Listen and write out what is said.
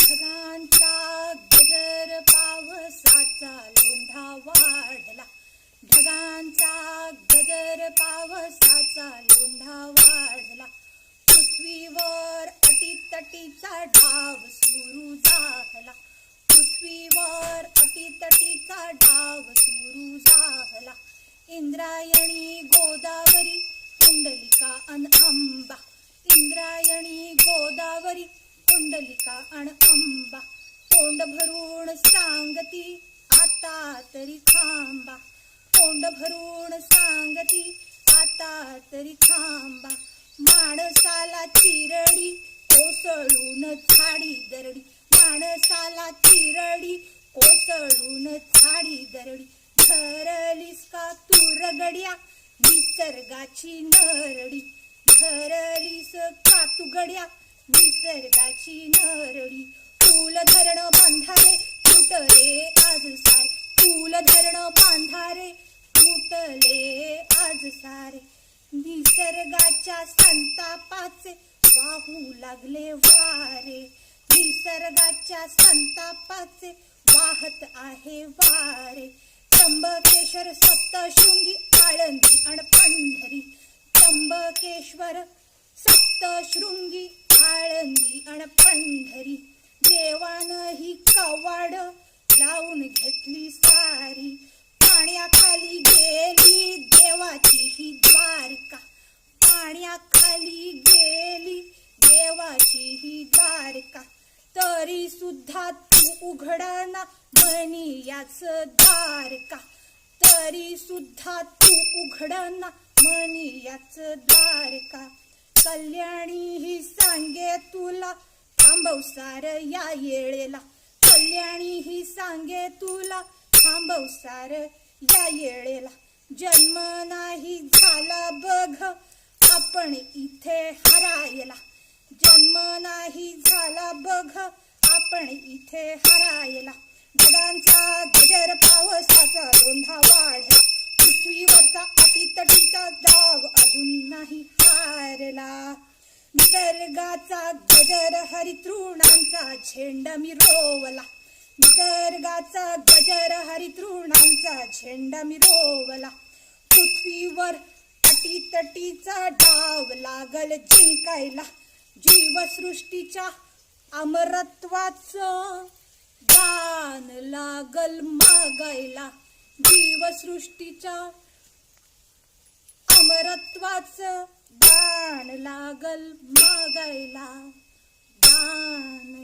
ढगांचा गजर पावसाचा लोंढा वाढला. ढगांचा गजर पावसाचा लोंढा वाढला. पृथ्वीवर अटीतटीचा डाव सुरू झाला. पृथ्वीवर अटीतटीचा डाव सुरू झाला. इंद्रायणी गोदावरी कुंडलिका अन अंबा. इंद्रायणी गोदावरी कुंडलिका अन अंबा. तोंड भरून सांगती आता तरी थांबा. तोंड भरून सांगती आता तरी थांबा. माणसाला चिरडी कोसळून झाडी दरडी. माणसाला चिरडी कोसळून झाडी दरडी. धरलीस का तू रगड्या निसर्गाची नरडी. धरलीस का तू गड्या निसर्गाची नरडी. फूल धरण बांधारे तुटले आज सारे. फूल धरण बांधारे तुटले आज सारे. निसर्गाच्या संतापाचे वाहू लागले वारे. निसर्गाच्या संतापाचे वाहत आहे वारे. त्र्यंबकेश्वर सप्तशृंगी आळंदी अन पंढरी. त्र्यंबकेश्वर सप्तशृंगी आळंदी अन पंढरी. देवानं ही कवाड लावून घेतली सारी. पाण्याखाली गेली देवाची ही द्वारका. पाण्याखाली गेली देवाची ही द्वारका. तरी सुद्धा तू उघडना म्हणी याच द्वारका. तरी सुद्धा तू उघडना म्हणी याच द्वारका. कल्याणी ही सांगे तुला थांबव सार या येळेला. कल्याणी ही सांगे तुला थांबव सार या येळेला. जन्म नाही झाला बघ आपण इथे हरायला. जन्म नाही झाला बघ आपण इथे हरायला. ढगांचा गजर पावसाचा लोंढा वाढला. पृथ्वीवरचा अटीतटीचा दाव अजून नाही हारला. निसर्गाचा गजर हरितृणांचा झेंडा मी रोवला. निसर्गाचा गजर हरितृणांचा झेंडा मी रोवला. पृथ्वीवर अटीतटीचा डाव लागल जिंकायला. जीवसृष्टीच्या अमरत्वाचं दान लागल मागायला. जीवसृष्टीच्या अमरत्वाचं दान लागल मागायला. दान